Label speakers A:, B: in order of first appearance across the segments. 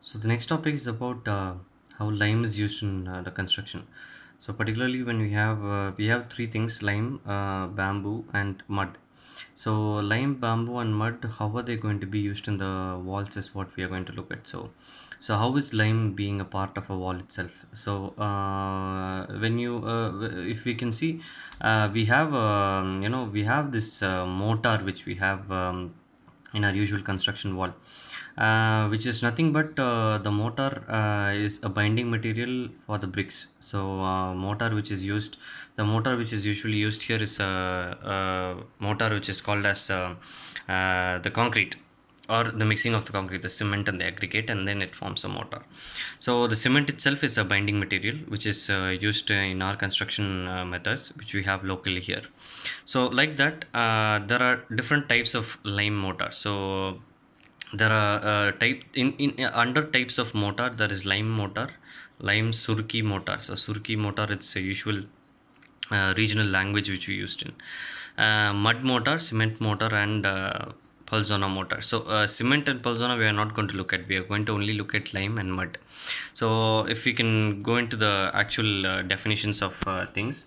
A: So the next topic is about how lime is used in the construction. So particularly when we have three things: lime, bamboo, and mud. So lime, bamboo, and mud. How are they going to be used in the walls is what we are going to look at. So how is lime being a part of a wall itself? So when you, if we can see, we have this mortar which we have. In our usual construction wall, which is nothing but the mortar is a binding material for the bricks. So the mortar which is usually used here is a mortar which is called as the concrete, or the mixing of the concrete, the cement and the aggregate, and then it forms a mortar. So the cement itself is a binding material which is used in our construction methods which we have locally here. So like that, there are different types of lime mortar. So there are type in under types of mortar. There is lime mortar, lime surki mortar. So surki mortar, it's a usual regional language which we used in mud mortar, cement mortar, and Pulzona mortar. So cement and Pulzona we are not going to look at. We are going to only look at lime and mud. So if we can go into the actual definitions of things.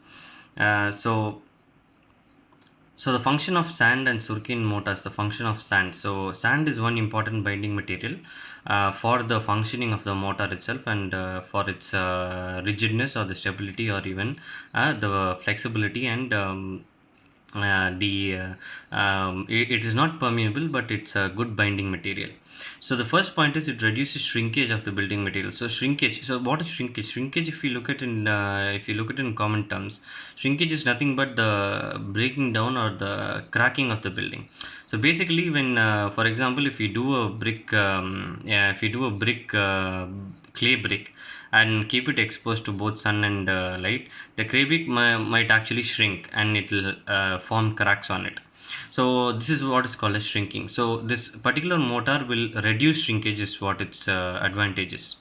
A: So the function of sand and Surkin mortars, the function of sand. So sand is one important binding material for the functioning of the mortar itself, and for its rigidness or the stability, or even the flexibility, and it is not permeable, but it's a good binding material. So the first point is it reduces shrinkage of the building material. So shrinkage. So what is shrinkage? Shrinkage, if you look at it in common terms, shrinkage is nothing but the breaking down or the cracking of the building. So basically, when for example, if you do a brick, yeah, if you do a brick, clay brick, and keep it exposed to both sun and light, the clay brick might actually shrink, and it will form cracks on it. So this is what is called as shrinking. So this particular mortar will reduce shrinkage, is what its advantages.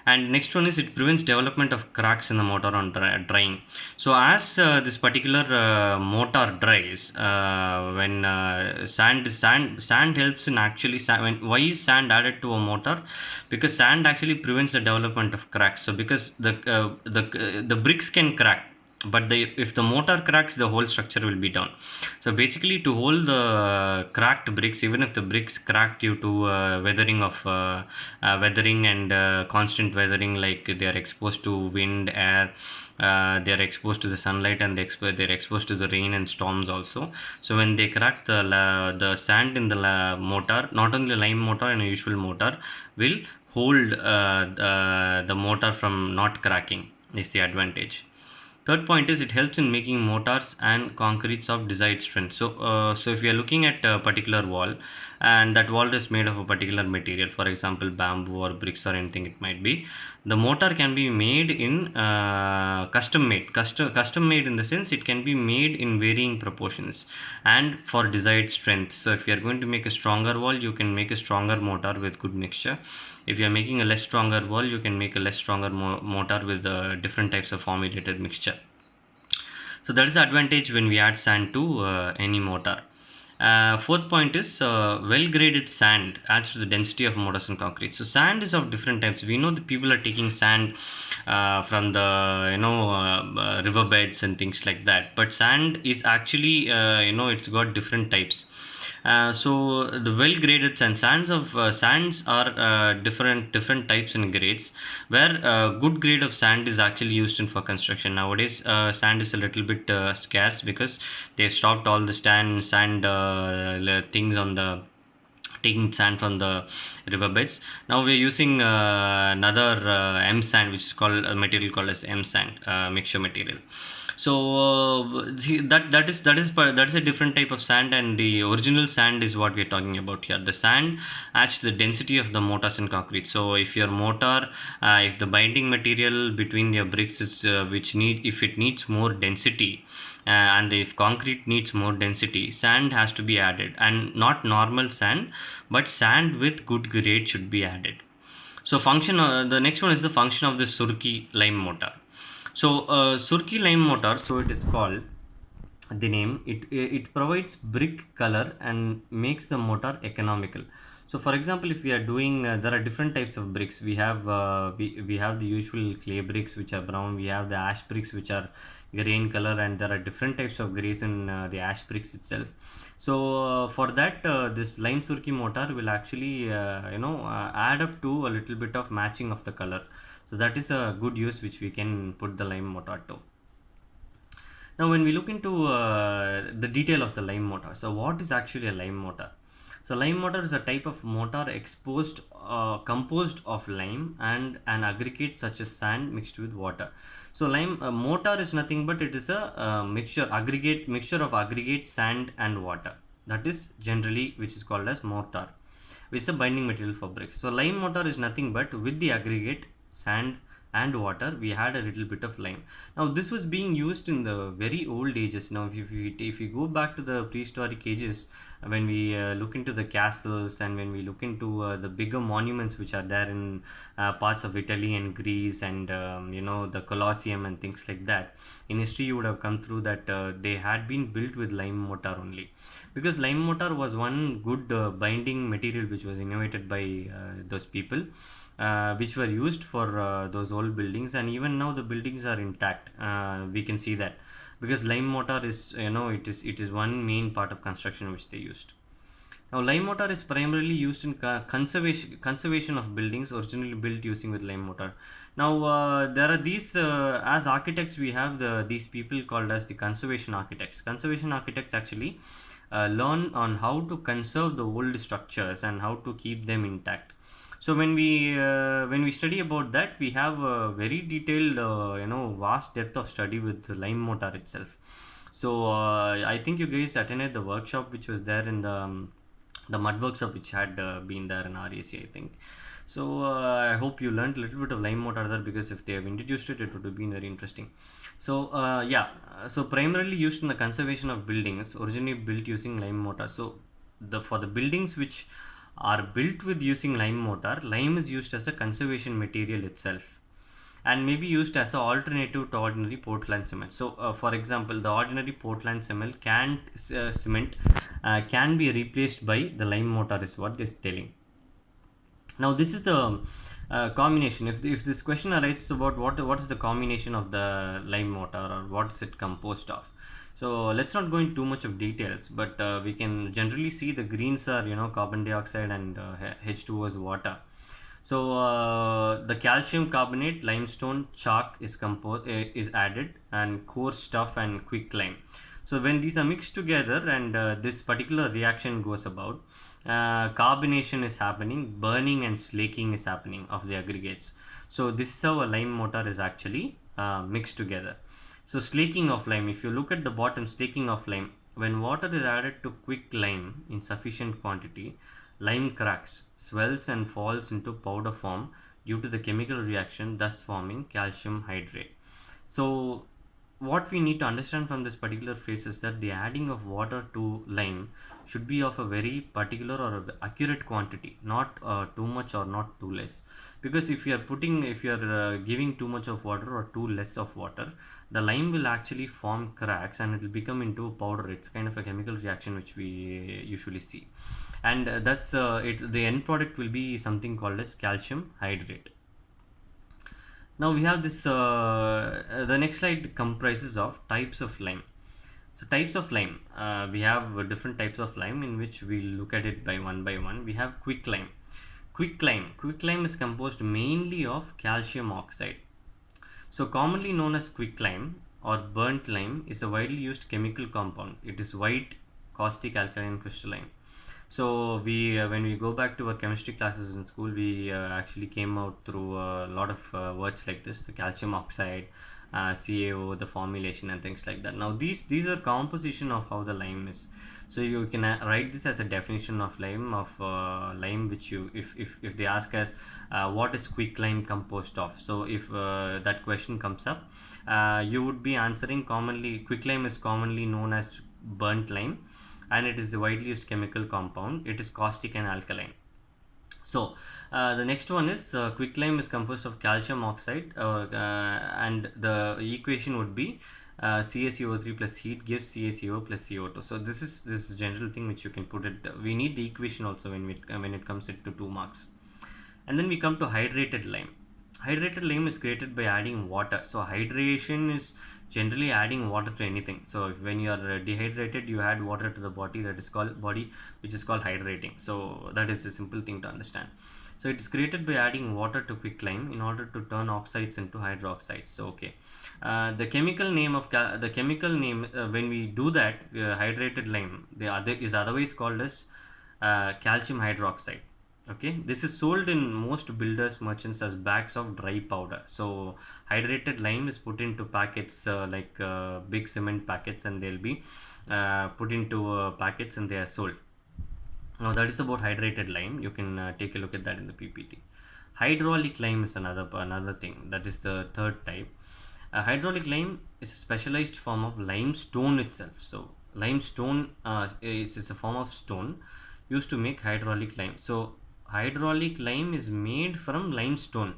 A: And next one is it prevents development of cracks in the mortar on drying. So as this particular mortar dries, when sand helps in actually why is sand added to a mortar? Because sand actually prevents the development of cracks. So because the bricks can crack, but if the mortar cracks, the whole structure will be down. So basically, to hold the cracked bricks, even if the bricks crack due to weathering and constant weathering, like they are exposed to wind, air, they are exposed to the sunlight, and they're exposed to the rain and storms also. So when they crack, the sand in the mortar, not only lime mortar and a usual mortar, will hold the mortar from not cracking, is the advantage. Third point is it helps in making mortars and concretes of desired strength. So if you are looking at a particular wall, and that wall is made of a particular material, for example, bamboo or bricks or anything it might be, the mortar can be made in custom made, in the sense it can be made in varying proportions and for desired strength. So if you are going to make a stronger wall, you can make a stronger mortar with good mixture. If you are making a less stronger wall, you can make a less stronger mortar with different types of formulated mixture. So that is the advantage when we add sand to any mortar. Fourth point is well graded sand adds to the density of mortars and concrete. So sand is of different types. We know that people are taking sand from the riverbeds and things like that. But sand is actually it's got different types. So the well graded sands are different types and grades, where good grade of sand is actually used in for construction nowadays. Sand is a little bit scarce because they've stopped all the sand things on the taking sand from the riverbeds. Now we're using another M sand, which is called a material called as M sand, mixture material. So that is a different type of sand, and the original sand is what we're talking about here. The sand adds to the density of the mortars and concrete. So if your mortar, if the binding material between your bricks is if it needs more density, and if concrete needs more density, sand has to be added, and not normal sand, but sand with good grade should be added. So the next one is the function of the Surki lime mortar. So Surki lime mortar, so it is called, the name, it provides brick color and makes the mortar economical. So for example, if we are doing, there are different types of bricks. We have the usual clay bricks which are brown. We have the ash bricks which are gray in color, and there are different types of grays in the ash bricks itself. So for that, this lime surki mortar will actually add up to a little bit of matching of the color. So that is a good use which we can put the lime mortar to. Now, when we look into the detail of the lime mortar, so what is actually a lime mortar? So, lime mortar is a type of mortar composed of lime and an aggregate such as sand mixed with water. So, lime mortar is nothing but it is a mixture of aggregate sand and water. That is generally which is called as mortar, which is a binding material for bricks. So, lime mortar is nothing but with the aggregate sand and water we had a little bit of lime. Now this was being used in the very old ages. Now if you go back to the prehistoric ages, when we look into the castles and when we look into the bigger monuments which are there in parts of Italy and Greece, and the Colosseum and things like that, in history you would have come through that they had been built with lime mortar only, because lime mortar was one good binding material which was innovated by those people, which were used for those old buildings, and even now the buildings are intact. We can see that because lime mortar is, it is one main part of construction which they used. Now lime mortar is primarily used in conservation of buildings originally built using with lime mortar. Now there are these as architects we have these people called as the conservation architects. Conservation architects actually learn on how to conserve the old structures and how to keep them intact. So when we study about that, we have a very detailed vast depth of study with lime mortar itself. So I think you guys attended the workshop which was there in the mud workshop which had been there in RAC, I think. So I hope you learned a little bit of lime mortar there, because if they have introduced it, it would have been very interesting. So so primarily used in the conservation of buildings, originally built using lime mortar. So for the buildings which are built with using lime mortar, lime is used as a conservation material itself, and may be used as an alternative to ordinary Portland cement. So, for example, the ordinary Portland cement can be replaced by the lime mortar, is what is telling. Now, this is the combination. If this question arises about what is the combination of the lime mortar, or what is it composed of? So let's not go into too much of details, but we can generally see the greens are carbon dioxide, and H2O is water. So the calcium carbonate, limestone, chalk is added, and coarse stuff and quicklime. So when these are mixed together and this particular reaction goes about, carbonation is happening, burning and slaking is happening of the aggregates. So this is how a lime mortar is actually mixed together. So slaking of lime, if you look at the bottom, slaking of lime, when water is added to quicklime in sufficient quantity, lime cracks, swells and falls into powder form due to the chemical reaction, thus forming calcium hydrate. So what we need to understand from this particular phase is that the adding of water to lime should be of a very particular or accurate quantity, not too much or not too less. Because if you are giving too much of water or too less of water, the lime will actually form cracks and it will become into powder. It's kind of a chemical reaction which we usually see, and thus the end product will be something called as calcium hydrate. Now we have this the next slide comprises of types of lime. So types of lime, we have different types of lime in which we look at it by one. We have quicklime. Quicklime is composed mainly of calcium oxide. So commonly known as quicklime or burnt lime is a widely used chemical compound. It is white, caustic, alkaline, crystalline. So when we go back to our chemistry classes in school, we actually came out through a lot of words like this: the calcium oxide, CaO, the formulation, and things like that. Now these are composition of how the lime is. So you can write this as a definition of lime, which you if they ask us what is quicklime composed of. So if that question comes up, you would be answering commonly. Quicklime is commonly known as burnt lime, and it is a widely used chemical compound. It is caustic and alkaline. So the next one is quicklime is composed of calcium oxide, and the equation would be CaCO3 plus heat gives CaCO plus CO2. So this is a general thing which you can put it. We need the equation also when it comes to 2 marks. And then we come to hydrated lime. Hydrated lime is created by adding water. So hydration is generally adding water to anything. So when you are dehydrated, you add water to the body, which is called hydrating. So that is a simple thing to understand. So it is created by adding water to quicklime in order to turn oxides into hydroxides. So okay, the chemical name when we do that, hydrated lime, the other is otherwise called as calcium hydroxide. Okay, this is sold in most builders merchants as bags of dry powder. So hydrated lime is put into packets, like big cement packets, and they'll be put into packets and they are sold. Now that is about hydrated lime. You can take a look at that in the PPT. Hydraulic lime is another thing. That is the third type. Hydraulic lime is a specialized form of limestone itself. So limestone is a form of stone used to make hydraulic lime. So hydraulic lime is made from limestone.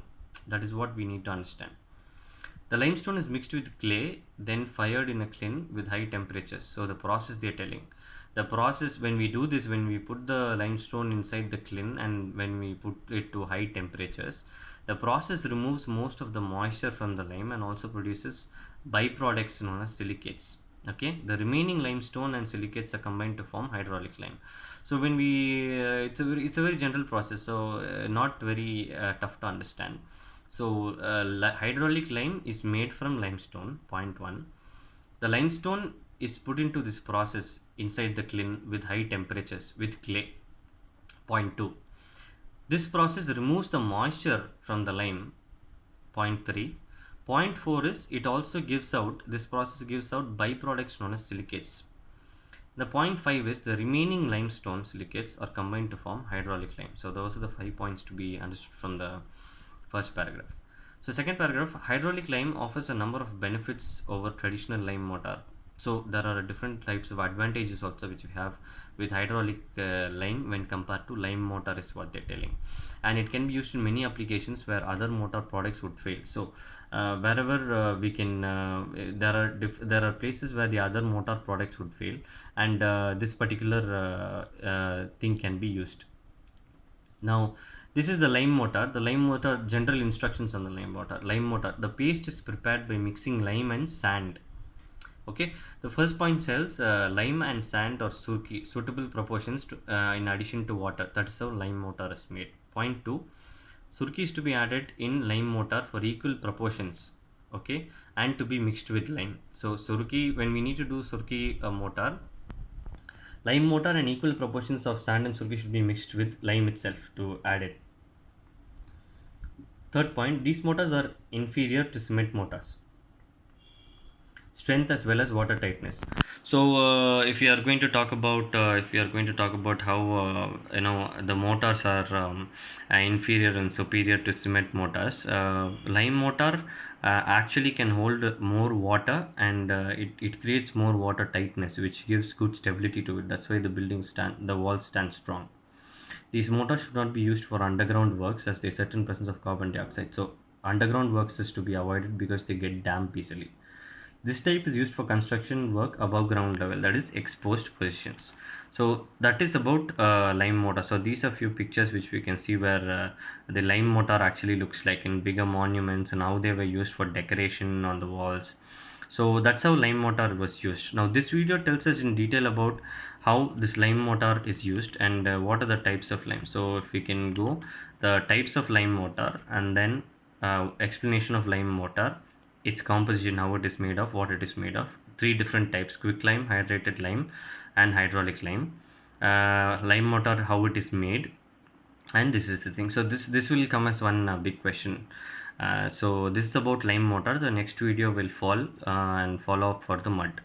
A: That is what we need to understand. The limestone is mixed with clay, then fired in a kiln with high temperatures. So the process they are telling. The process when we do this, when we put the limestone inside the kiln and when we put it to high temperatures, the process removes most of the moisture from the lime and also produces byproducts known as silicates. Okay, the remaining limestone and silicates are combined to form hydraulic lime. So when we it's a very general process, so not very tough to understand. So hydraulic lime is made from limestone, point 1. The limestone is put into this process inside the kiln with high temperatures with clay, point 2. This process removes the moisture from the lime, point 3. Point 4 is this process gives out byproducts known as silicates. The point 5 is the remaining limestone silicates are combined to form hydraulic lime. So those are the 5 points to be understood from the first paragraph. So second paragraph, hydraulic lime offers a number of benefits over traditional lime mortar. So there are different types of advantages also which you have with hydraulic lime when compared to lime mortar is what they're telling. And it can be used in many applications where other mortar products would fail. So wherever we can, there are places where the other mortar products would fail, and this particular thing can be used. Now, this is the lime mortar. The lime mortar, general instructions on the lime mortar. Lime mortar, the paste is prepared by mixing lime and sand. Okay, the first point says lime and sand or surki, suitable proportions in addition to water. That is how lime mortar is made. Point 2, surki is to be added in lime mortar for equal proportions. Okay, and to be mixed with lime. So surki, when we need to do surki mortar, lime mortar and equal proportions of sand and surki should be mixed with lime itself to add it. Third point, these mortars are inferior to cement mortars. Strength as well as water tightness. So if you are going to talk about how the mortars are inferior and superior to cement mortars, lime mortar actually can hold more water, and it creates more water tightness, which gives good stability to it. That's why the walls stand strong. These mortars should not be used for underground works as they certain presence of carbon dioxide. So underground works is to be avoided because they get damp easily. This type is used for construction work above ground level, that is exposed positions. So that is about lime mortar. So these are few pictures which we can see where the lime mortar actually looks like in bigger monuments and how they were used for decoration on the walls. So that's how lime mortar was used. Now this video tells us in detail about how this lime mortar is used and what are the types of lime. So if we can go the types of lime mortar and then explanation of lime mortar, its composition, how it is made of, what it is made of, 3 different types: quick lime, hydrated lime, and hydraulic lime. Lime mortar, how it is made, and this is the thing. So this will come as one big question. So this is about lime mortar. The next video will and follow up for the mud.